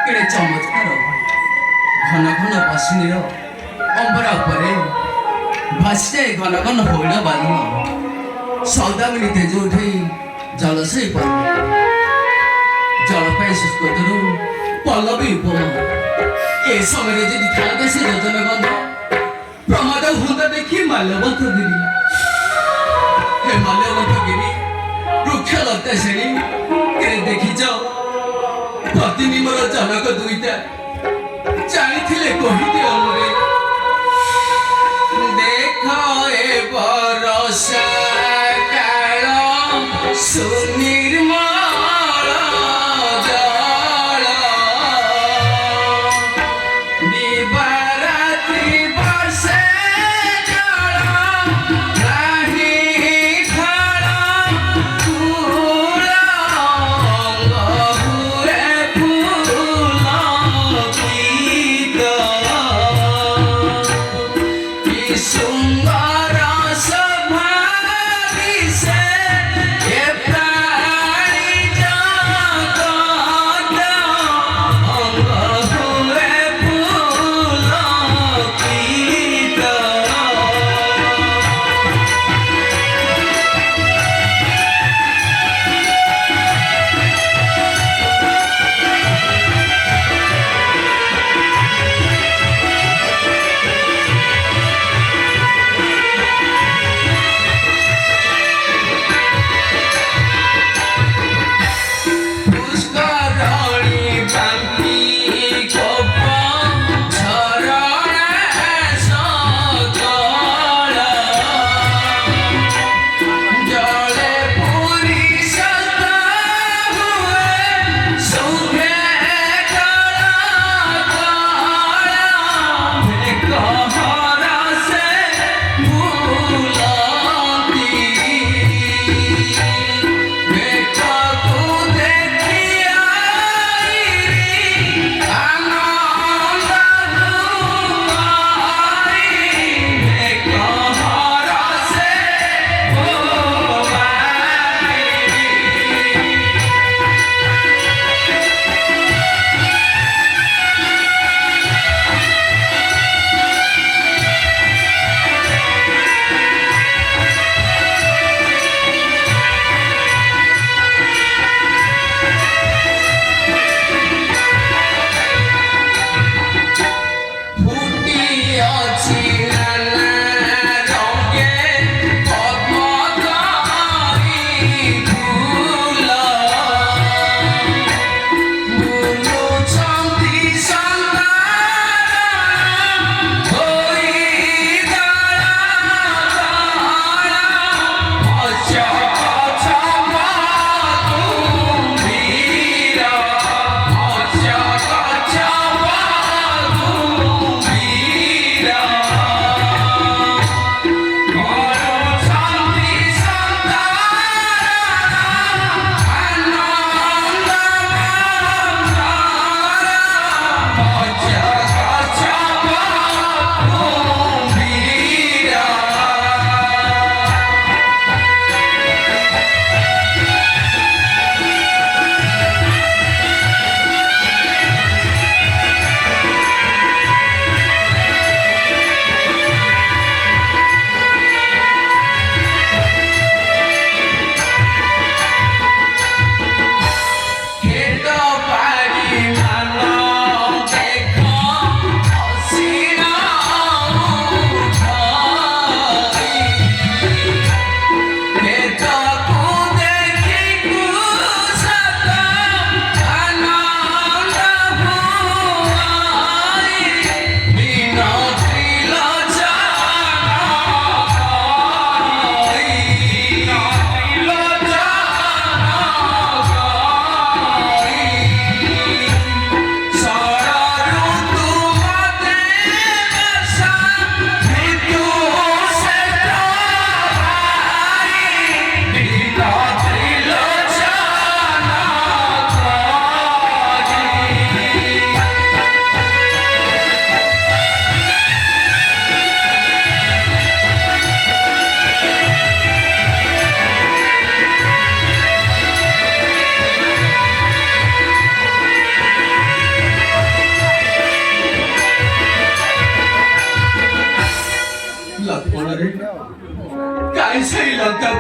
केड़े चमत्कार घन घन पश्चिमी अंबर उपरे भासी जाए घन घन होड़ बादल सौदा मिलते जो जलशय पर्व जलपाई शुष्कतरु पल्लवी उपमा ए समय जी था से योजना गंध प्रमाद हुंदा देखी माल्यवंत गिरी हे माल्यवंत गिरी वृक्षलता श्रेणी के देखीच प्रतिनिमर जनक दुईटा जानी कही अमरे देख ए बरसा काल सुनिर्मल जल दिवारात्रि बरसे जल नाही खड़ फूल अंगुरे फूल पीत की सुंदर सभा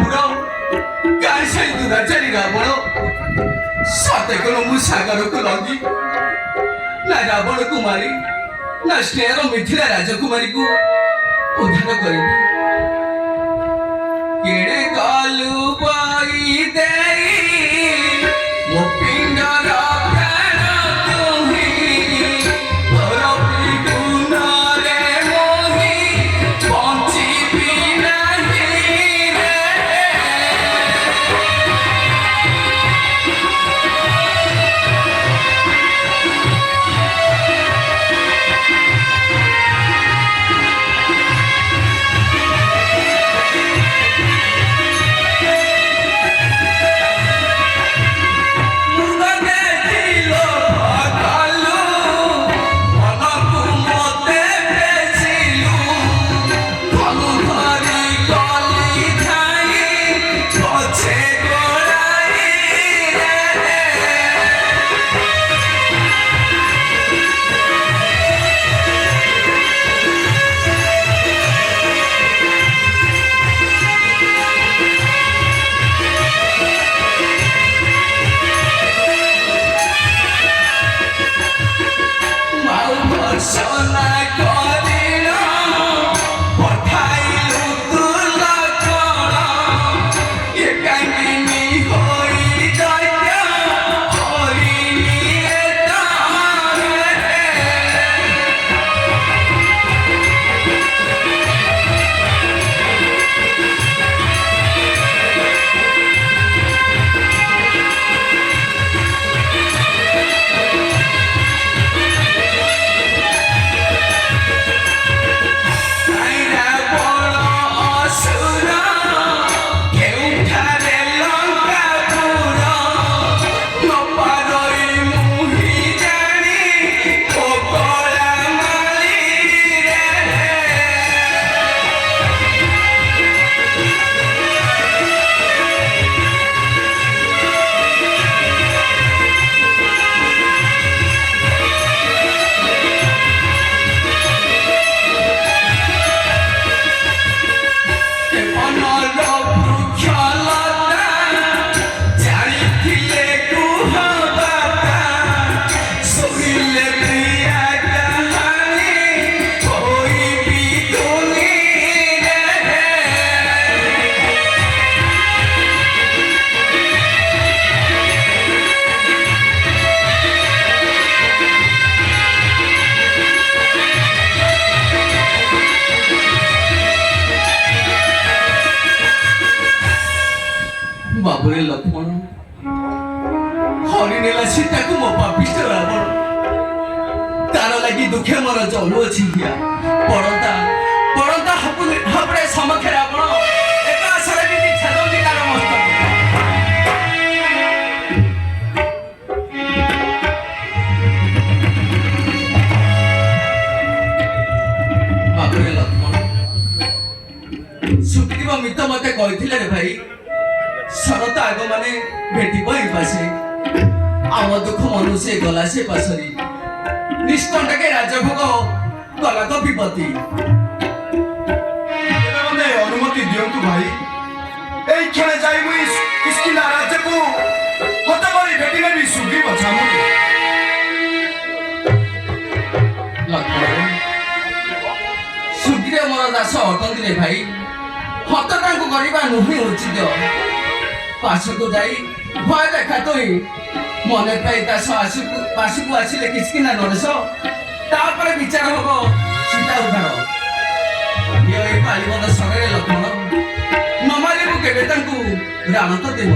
ପୁର କାହିଁ ସେଇ ଦୁରାଚାରୀ ରାବଣ ସତେ କଣ ମୁଁ ସାଗରକୁ ଲଗି ନା ରାବଣକୁ ମାରି ନା ସ୍ନେହର ମିଥିଳା ରାଜକୁମାରୀକୁ ଉଦ୍ଧାର କରିବି କେଡ଼େ କାଲୁ ପାଇ ଦେଇ ମୋ ପିଣ୍ଡର ପ୍ରାଣ ତୁହି ତୋର ବିଗୁଣରେ ମୋହି ବଞ୍ଚିବି ନାହିଁ ରେ ବାବୁରେ ଲକ୍ଷ୍ମଣ ହରି ନେଲା ସୀତାକୁ ମୋ ପାପିଷ୍ଟ ରାବଣ ତାର ଲାଗି ଦୁଃଖେ ମୋର ଜଳୁ ଅଛି ହିଆ ପଡ଼ନ୍ତା ପଡ଼ନ୍ତା ହବରେ ସମକ୍ଷେ ରାବଣ ଏକ ଆଶରେ ବି ଛାଡ଼ନ୍ତି ତାର ମସ୍ତକ ବାବୁରେ ଲକ୍ଷ୍ମଣ ସୁଗ୍ରୀବ ମିତ୍ର ମତେ କହିଥିଲେ ରେ ଭାଇ ଶରତ ଆଗ ମାନେ ଭେଟିବ ଏ ପାଶେ ଆମ ଦୁଃଖ ମନୁଷ୍ୟ ଗଲା ସେ ପାଶରି ନିଷ୍କଣ୍ଟକେ ରାଜଭୋଗ ଗଲା ତ ବିପତ୍ତି ମତେ ଅନୁମତି ଦିଅନ୍ତୁ ଭାଇ এই ক্ষণে যাই মুই কিষ্কিন্ধা রাজ্যকু হত করে ভেটি নেবি সুগ্রীব ছামুকে ସୁଗ୍ରୀବ ମୋର ଦାସ ଅଟନ୍ତି ରେ ଭାଇ ହତ ତାଙ୍କୁ କରିବା ନୁହେଁ ଉଚିତ ପାଶକୁ ଯାଇ ଭୟ ଦେଖା ତୋଇ ମନେ ପାଇ ଦାସ ପାଶକୁ ଆସିଲେ କିଛିକିନା ନରେଶ ତାପରେ ବିଚାର ହବ ସୀତା ଉଦ୍ଧାର ଏଇ ପାଳିବନ ସରରେ ଲକ୍ଷ୍ମଣ ନ ମାରିବୁ କେବେ ତାଙ୍କୁ ରାଣ ତ ଦେବ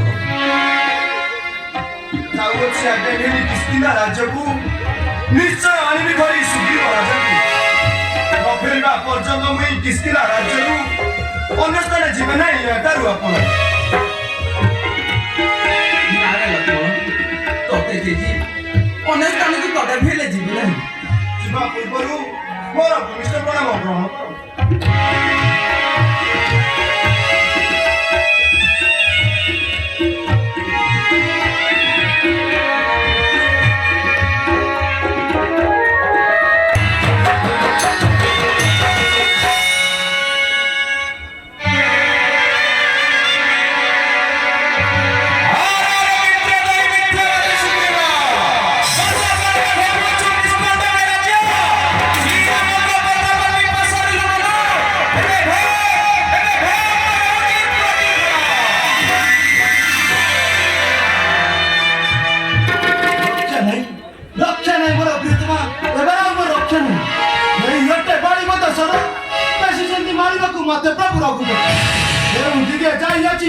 যাউছি আগে নেবি কিষ্কিন্ধা রাজ্যকু নিশ্চয় আনিবি ধরি সুগ্রীব রাজাকে নফেরিবা পর্যন্ত মুই কিষ্কিন্ধা রাজ্যরু অন্য স্থানে ଯିବେ ନାହିଁ ଏଠାରୁ ଆପଣ ନାରେ ଲକ୍ଷ୍ମଣ ତତେ ଦେଇଛି ଅନେକ ସ୍ଥାନକୁ କଦାପି ହେଲେ ଯିବି ନାହିଁ ଯିବା ପୂର୍ବରୁ ମୋର ଭୂମିଷ୍ଠ ପ୍ରଣାମ ଗ୍ରହଣ କର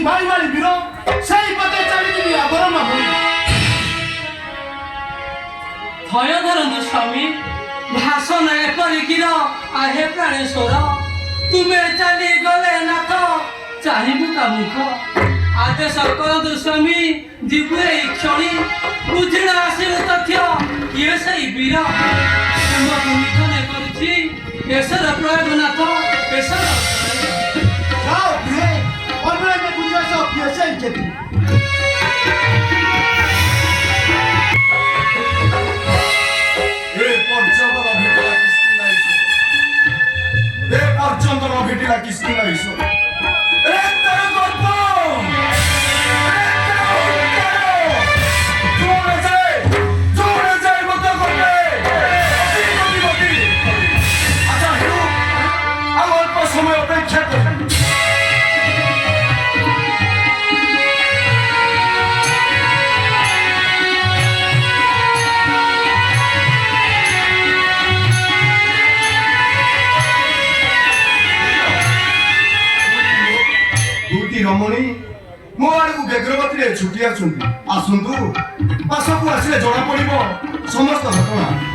ଭାଇ ଭାଇ ବୀର ସେଇ ପଟେ ଚାଲିଯିବି ଆଗର ମାମୁଁ ଭୟ ଧରନ୍ତୁ ସ୍ୱାମୀ ଭାଷଣ ଏପରିକିର ଆହେ ପ୍ରାଣେଶ୍ୱର ତୁମେ ଚାଲିଗଲେ ନାଥ ଚାହିଁବୁ କାମୁଖ ଆଦେଶ କରନ୍ତୁ ସ୍ୱାମୀ ଯିବୁ ଏଇ କ୍ଷଣି ବୁଝିଣ ଆସିବ ତଥ୍ୟ କିଏ ସେଇ ବୀର ତୁମକୁ ନିଧନ କରୁଛି ଏସର ପ୍ରୟୋଗ ନାଥ ଏସର ଯାଅ ପ୍ରିୟ ଅନ୍ୟ ବୁଝାସ ପ୍ରିୟ ସେଇ କ୍ଷତି भेटिला किसकी ना ईश्वर समय अपेक्षा रमणी मो आड़ को बेग्रवती छुटी आसतु पासकू आसिले जना पड़ो समस्त घटना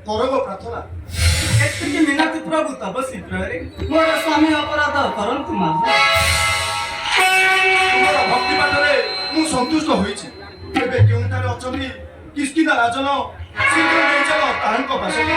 করব প্রার্থনা ଏତିକି ମିନତି ପ୍ରଭୁ ତବ ଶୀଘ୍ରରେ ମୋର ସ୍ୱାମୀ ଅପରାଧ କରନ୍ତୁ ମାଝି। ତୁମର ଭକ୍ତିପାତରେ ମୁଁ ସନ୍ତୁଷ୍ଟ ହୋଇଛି। ଏବେ କେଉଁଠାରେ ଅଛନ୍ତି କିସ୍କିନ୍ଦା ରାଜନ ଶୀଘ୍ର ନେଇ ଚାଲ ତାହାଙ୍କ ପାଶକୁ।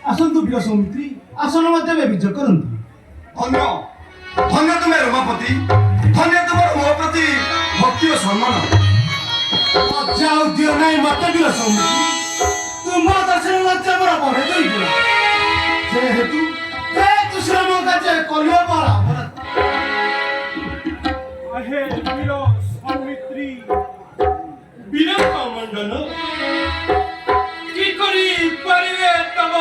ଆସନ୍ତୁ ବୀର ସୌମିତ୍ରୀ, ଆସନ ମଧ୍ୟ ବିଜୟ କରନ୍ତୁ। ଧନ୍ୟ ଧନ୍ୟ ତୁମେ ରମାପତି, ଧନ୍ୟ ତୁମର ମୋ ପ୍ରତି ଭକ୍ତି ଓ ସମ୍ମାନ। ଲଜ୍ଜା ଆଉ ଦିଅ ନାହିଁ ମତେ ବୀର ସୌମିତ୍ରୀ, ତୁମ ଦର୍ଶନ ଲଜ୍ଜା ମୋର ବଢ଼େ ଦେଇଥିଲା। ଯେହେତୁ ଶ୍ରମ କାର୍ଯ୍ୟ କରିବ ପରା अहे वीर सौमित्री वीर कमंडल की करी परिवे तब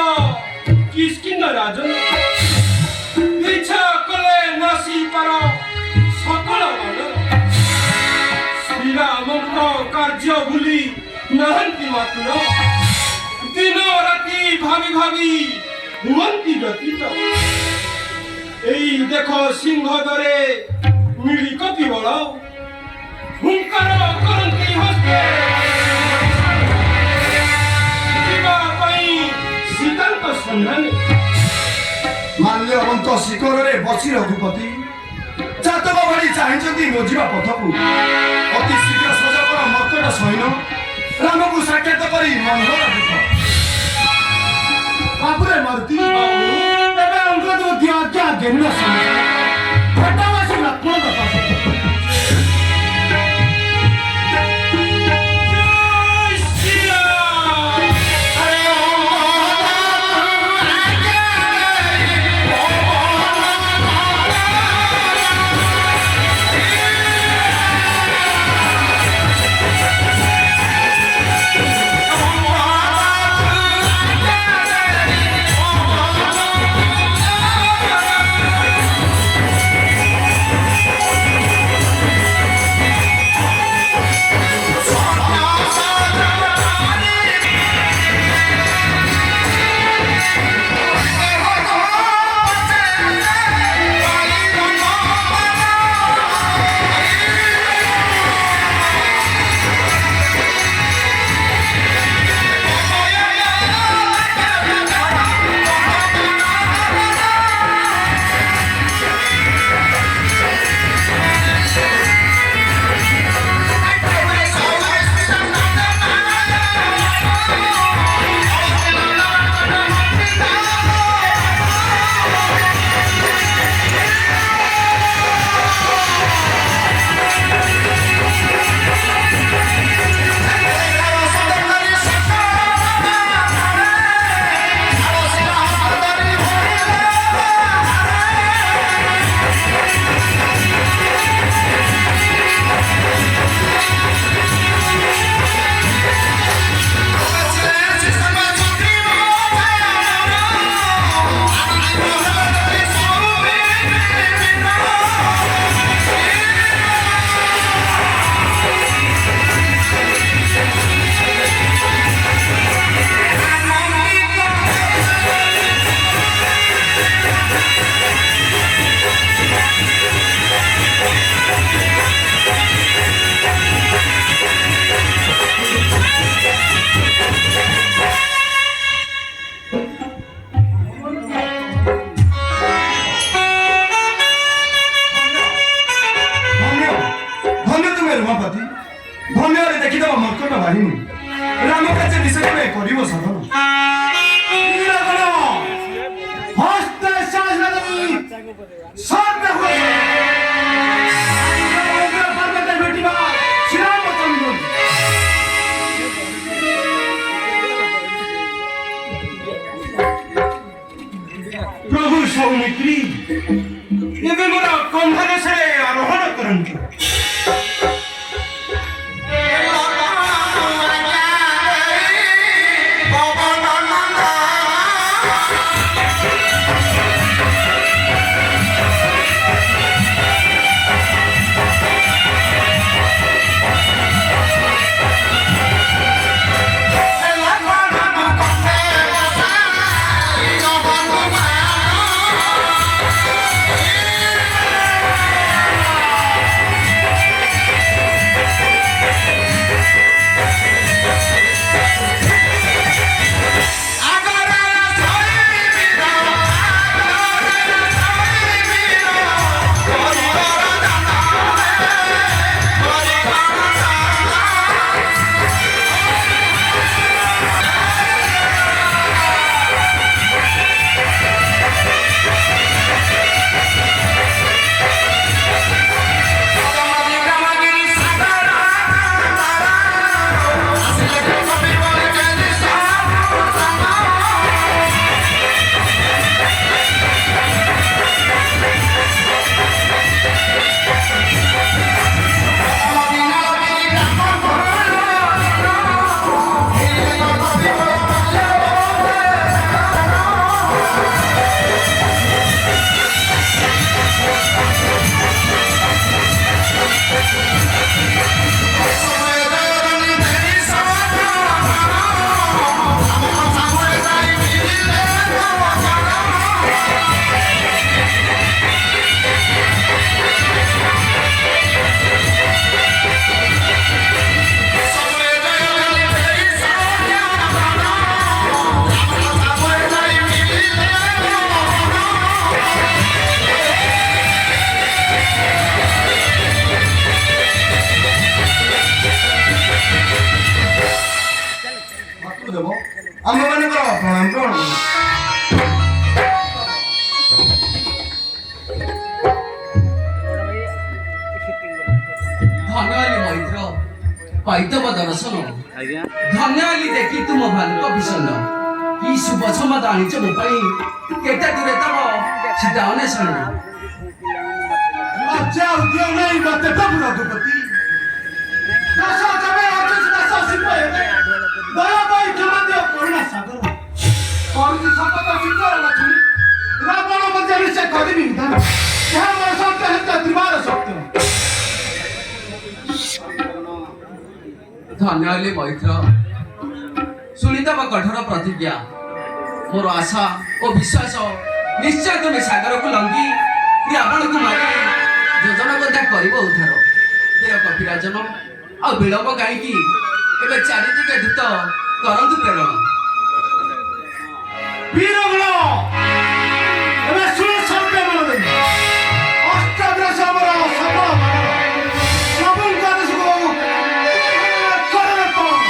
किसकिंद राजन इच्छा कले नसी पर सकल बल श्रीरामଙ୍କ କାର୍ଯ୍ୟ ଭୁଲି ନାହାନ୍ତି ମାତ୍ର ଦିନ ରାତି ଭାବି ଭାବି ହୁଅନ୍ତି ବ୍ୟତୀତ। ଏଇ ଦେଖ ସିଂହ ଦରେ ମିଳି କପି ବଳ ହୁଙ୍କାର କରନ୍ତି ହସ୍ତେ ଯିବା ପାଇଁ ସୀତାଙ୍କ ସନ୍ଧାନେ। ମାଲ୍ୟବନ୍ତ ଶିଖରରେ ବସି ରଘୁପତି ଚାତକ ଭଳି ଚାହିଁଛନ୍ତି ମୋ ଯିବା ପଥକୁ। ଅତି ଶୀଘ୍ର ସଜ କର ମର୍କଟ ସୈନ୍ୟ, ରାମକୁ ସାକ୍ଷାତ କରି ମଙ୍ଗଳ ଦୁଃଖ। ବାବୁରେ ମୂର୍ତ୍ତି ଏବେ ଅଙ୍ଗଦ ମଧ୍ୟ ଆଜ୍ଞା ଜ୍ଞାନ ଘଟବାସୀ ଲକ୍ଷ୍ମଣ ପାଖରେ ଜୟ ଶ୍ରୀରାମ। ରମାପତି ଧନ୍ୟରେ ଦେଖିଦେବ ମର୍କଟ ବାହିନୀ ରାମ କାର୍ଯ୍ୟ ବିଷୟରେ କରିବ ସାଧନ। হস্তে শাসনাদি সর্বে হয়ে পর্বতে ভেটিবা শ্রীরামচন্দ্র प्रभु सौमित्री ଏବେ ମୋର କମ୍ଭାରସରେ ଆରୋହଣ କରନ୍ତୁ। ରାଜା ପାଇତବ ଦର୍ଶନ ଧନ୍ୟ ହେଲି ଦେଖି ତୁମ ଭାଲୁକ ଭୀଷଣ କି ଶୁଭ ସମ୍ବାଦ ଆଣିଛ ମୋ ପାଇଁ କେତେ ଦୂରେ ତମ ସୀତା ଅନ୍ୱେଷଣ ଲଜ୍ଜା ଉଦ୍ୟ ନାହିଁ ମତେ ପ୍ରଭୁ ରଘୁପତି ଦାସ ଜମେ ଅଯୋଧ୍ୟା ଦାସ ଶିବ ହେବେ ଦୟା ପାଇଁ କ୍ଷମା ଦିଅ କରୁଣା ସାଗର କରୁଛି ଶପଥ ଶୀତଳ ଲକ୍ଷ୍ମୀ ରାବଣ ମଧ୍ୟ ନିଶ୍ଚୟ କରିବି ବିଧାନ ଏହା ମୋର ସତ୍ୟ ହେତ ତ୍ରିବାର ସତ୍ୟ ଧନ୍ୟ ହେଲି ମୈତ୍ର ଶୁଣିତବ କଠୋର ପ୍ରତିଜ୍ଞା ମୋର ଆଶା ଓ ବିଶ୍ୱାସ ନିଶ୍ଚୟ ତୁମେ ସାଗରକୁ ଲଙ୍ଗି ରାବଣକୁ ମାରି ଯୋଜନାବଦ୍ଧା କରିବ ଉଦ୍ଧାର ପ୍ରିୟ କପିରାଜନ ଆଉ ବିଳମ୍ବ କାହିଁକି ଏବେ ଚାରିଦିକେ ଦୂତ କରନ୍ତୁ ପ୍ରେରଣ ବୀରଗଣ ଏବେ ଶୁଣ ସତ୍ୟ ମନ ଦେଇ ଅଷ୍ଟାଗ୍ରସ ଆମର ସଫଳ ମାନର ପ୍ରଭୁଙ୍କ ଆଦେଶକୁ କରିବେ କଣ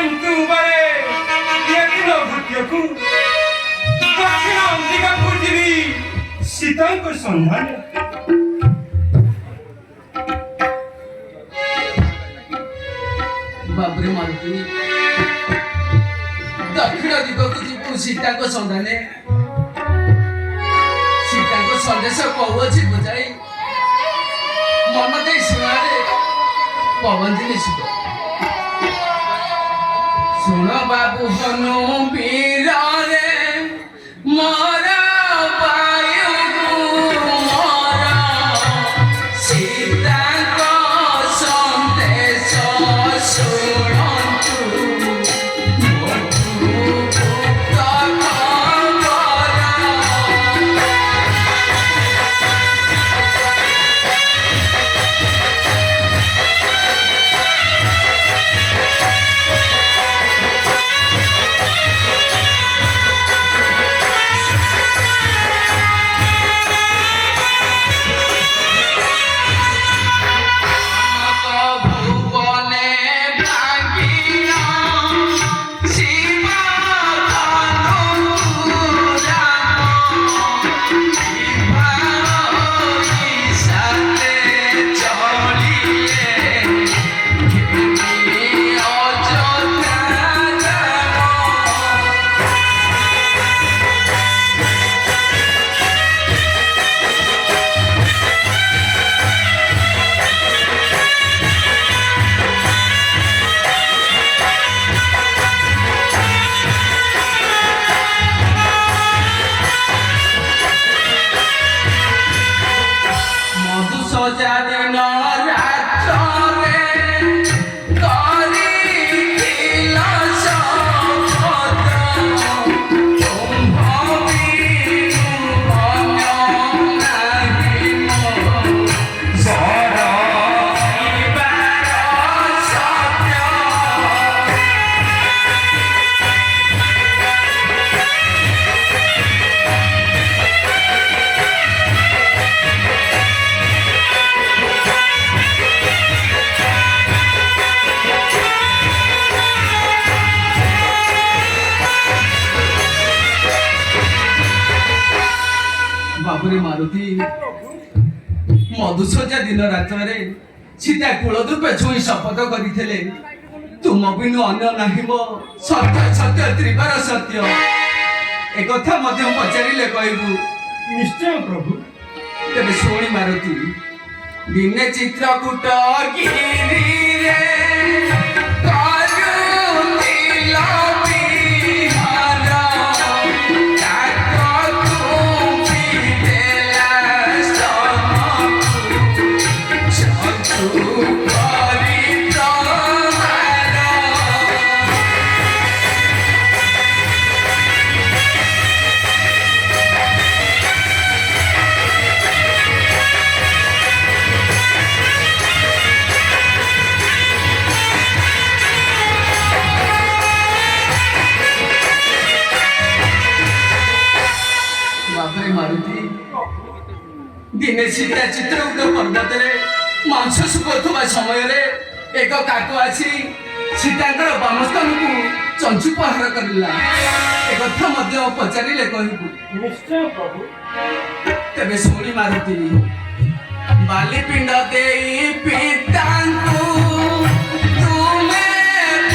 କିନ୍ତୁ ବାରେ ଏ ଦିନ ଭୃତ୍ୟକୁ ଦକ୍ଷିଣ ଦିଗକୁ ଯିବି ସୀତାଙ୍କ ସନ୍ଧାନ। ବାବୁରେ ମାରୁତି ଦକ୍ଷିଣ ଦିଗକୁ ଯିବୁ ସୀତାଙ୍କ ସନ୍ଧାନେ। ସୀତାଙ୍କ ସନ୍ଦେଶ କହୁଅଛି ବୁଝାଇ ମନ ଦେଇ ଶୁଣାରେ ପବନ ଦିନେ ଶିବ। ଶୁଣ ବାବୁ ହନୁ ବୀରରେ ମୋର ବାୟୁକୁ ମୋର ସୀତାଙ୍କ ସନ୍ଦେଶ ଶୁଣନ୍ତୁ ମୋଠୁ ଗୁପ୍ତ ଖବର। ভুবনে ভাগিনা শিব সাথে চলিলে অযোধ্যা মধু সজা দিন রাত্রে করিছিল শপথ কুম্ভ বিনু অন্য নাহি সরবার সত্য। ବାବୁରେ ମାରୁତି ମଧୁସଜା ଦିନ ରାତ୍ରରେ ସୀତା କୂଳଦୂପେ ଛୁଇଁ ଶପଥ କରିଥିଲେ ତୁମ ବିନୁ ଅନ୍ୟ ନାହିଁ ମୋ ସତ୍ୟ ସତ୍ୟ ତ୍ରିବାର ସତ୍ୟ। ଏକଥା ମଧ୍ୟ ପଚାରିଲେ କହିବୁ। ନିଶ୍ଚୟ ପ୍ରଭୁ। ତେବେ ଶୁଣି ମାରୁତି ଦିନେ ଚିତ୍ରକୂଟ ଗିରିରେ କରୁଥିଲ ବିହାର କାକକୁ ବିଦେଲା ସ୍ତନକୁ ଚକ୍ଷୁ କରି ପ୍ରହାର। ବାପରେ ମାରୁତି ଦିନେ ସୀତା ଚିତ୍ରକୂଟ ପର୍ବତରେ ମାଂସ ଶୁଖୁଥିବା ସମୟରେ ଏକ କାକ ଆସି ସୀତାଙ୍କର ବାମସ୍ଥାନକୁ ଚଞ୍ଚୁ ପ୍ରହାର କରିଲା। ଏକଥା ମଧ୍ୟ ପଚାରିଲେ କହିବୁ। ନିଶ୍ଚୟ ପ୍ରଭୁ। ତେବେ ଶୁଣି ମାରୁତି ବାଲି ପିଣ୍ଡ ଦେଇ ପିତାଙ୍କୁ ତୁମେ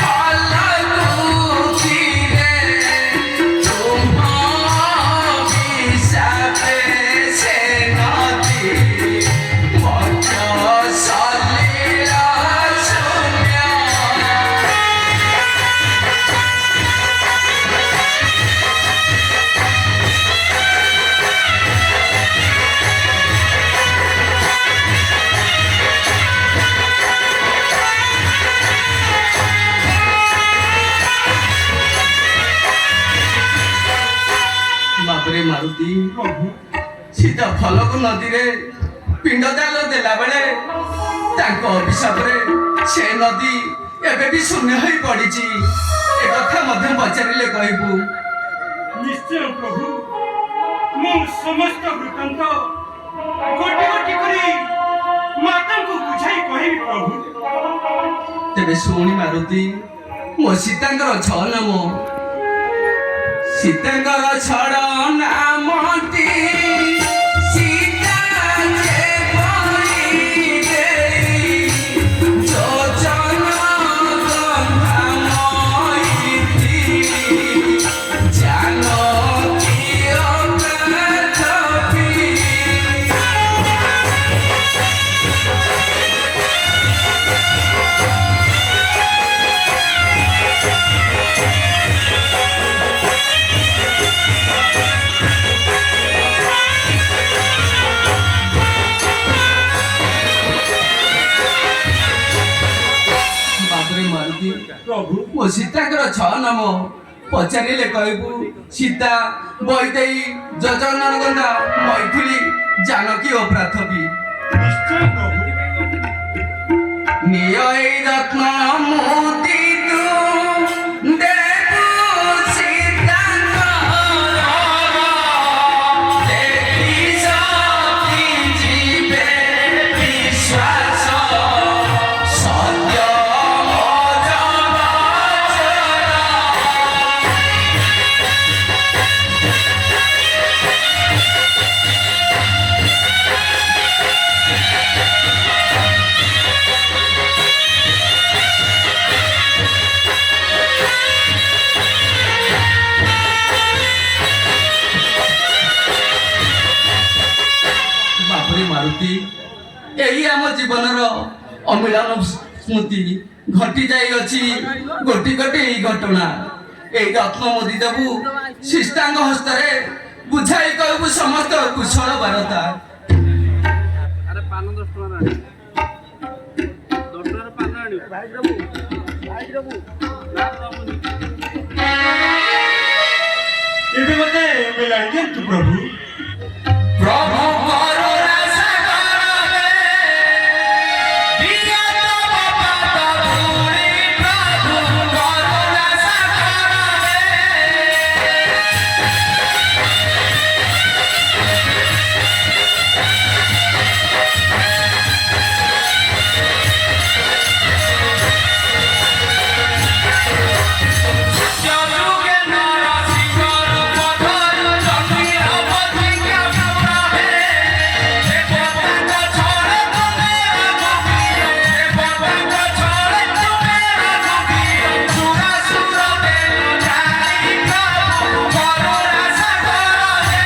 ଭଲ ବୁଦ୍ଧିରେ ତୁମ ହିସାବେ ସେ ନଦୀ ମଧ୍ୟ ସଲିଳ ଶୂନ୍ୟ। ବାପରେ ମାରୁତି ସୀତା ଫଲକୁ ନଦୀରେ ପିଣ୍ଡଦାନ ଦେଲା ବେଳେ ତାଙ୍କ ଅଭିଶାପରେ ସେ ନଦୀ ଏବେ ବି ଶୂନ୍ୟ ହୋଇ ପଡିଛି। ଏକଥା ମଧ୍ୟ ପଚାରିଲେ କହିବୁ। ନିଶ୍ଚୟ ପ୍ରଭୁ। ମୁଁ ସମସ୍ତ ବୃତ୍ତାନ୍ତ ଗୋଟି ଗୋଟି କରି ମାତାଙ୍କୁ ବୁଝାଇ କହିବି ପ୍ରଭୁ। ତେବେ ଶୁଣି ମାରୁତି ମୋ ସୀତାଙ୍କର ଛଅ ନାମ ସୀତାଙ୍କର ଛଡ଼ ନାମଟି ସୀତା ଯେପରି ଦେଇ ଯୋଜନ ଗନ୍ଧାମୟୀ ଜାନକୀ ଅକାଥପି। ପ୍ରଭୁ ମୋ ସୀତାଙ୍କର ଛଅ ନାମ ପଚାରିଲେ କହିବୁ ସୀତା ବୈଦେଇ ଯଜନଗନ୍ଧା ମୈଥିଳି ଜାନକୀ ଓ ପ୍ରାଥବୀ। ନିଶ୍ଚୟ ପ୍ରଭୁ। ନିୟ ଏଇ ରତ୍ନ ମୋତି ଦେବୁ ସୀତାଙ୍କର ଦେଖି ସଖୀ ଯିବେ ବିଶ୍ୱାସ ସତ୍ୟ ମୋର ବଚନ। ବାପରେ ମାରୁତି ଏହି ଆମ ଜୀବନର ଅମିଳନ ସ୍ମୃତି ଘଟି ଯାଇଅଛି ଗୋଟି ଗୋଟି ଏହି ଘଟଣା। ଏହି ରତ୍ନ ମୋଦି ଦେବୁ ଶିଷ୍ଟାଙ୍ଗ ହସ୍ତରେ ବୁଝାଇ କହିବୁ ସମସ୍ତ କୁଶଳ ବାରତା। ଆରେ ପାନ 10 ଟଙ୍କା ଆଣି 10 ଟଙ୍କାର ପାନ ଆଣି ଭାଇ ଦେବୁ ନା ଦେବୁନି। ଏବେ ମୋତେ ମିଳାଇ ଦିଅନ୍ତୁ ପ୍ରଭୁ। ପ୍ରଭୁ କରୁଣା ସାଗରରେ ବିରାଜ ପାଦ ଧୂଳି ପ୍ରଭୁ କରୁଣା ସାଗରରେ। ଯୁଗେ ନରସିଂହର ପଥର ଜମିର ପଥିକା ପୁରାବେ। ଏ ପତାକା ଛଳେ ତୁମେରା ଗୋବିନ୍ଦ, ଏ ପତାକା ଛଳେ ତୁମେରା ଗୋବିନ୍ଦ। ସୁରାସୁର ଦେବ ଧାରି ପ୍ରଭୁ କରୁଣା ସାଗରରେ।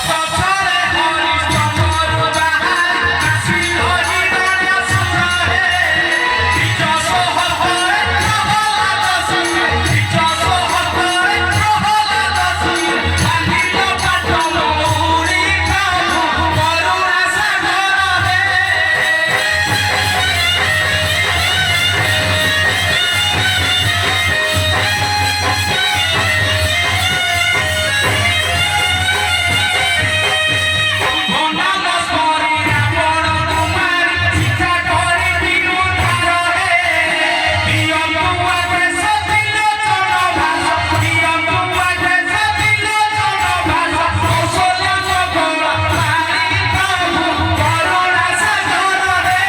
ପଛରେ ହରିଶ୍ଚନ୍ଦ୍ର ବାହାରି ଆସିଲ ଜୀବନ ସୁରରେ। ନିଜ ସହରରେ ପ୍ରହ୍ଲାଦ ସିଂହ, ନିଜ ସହରରେ ପ୍ରହ୍ଲାଦ ସିଂହ। ବାନ୍ଧିଲ ପାଟ ମହୁରୀ ପ୍ରଭୁ କରୁଣା ସାଗରରେ। ନାମ ସ୍ମରି ରାବଣ କୁମାରୀ ଶିକ୍ଷା କରି ବିରୁଦ୍ଧାରରେ। ଦିଅନ୍ତୁ ଆଦେଶ ତ୍ରିଲୋଚନ ଭାଷ, ଦିଅନ୍ତୁ ଆଦେଶ ତ୍ରିଲୋଚନ ଭାଷ। କୌଶଲ୍ୟଙ୍କ ଗୋଳ ମାରି ପ୍ରଭୁ କରୁଣା ସାଗରରେ।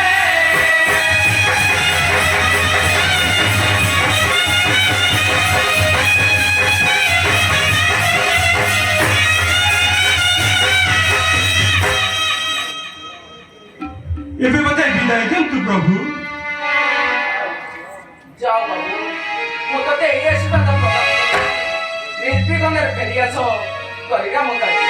ଏବେ ମୋତେ ବିଦାୟ ଦିଅନ୍ତୁ ପ୍ରଭୁ। ଯାଅ ବାବୁ ମୁଁ ତତେ ଏଇ ଆଶୀର୍ବାଦ ପ୍ରଦାନ କରୁଛି ନିର୍ବିଘ୍ନରେ ଫେରି ଆସ କରିବା ମୋ କାର୍ଯ୍ୟ।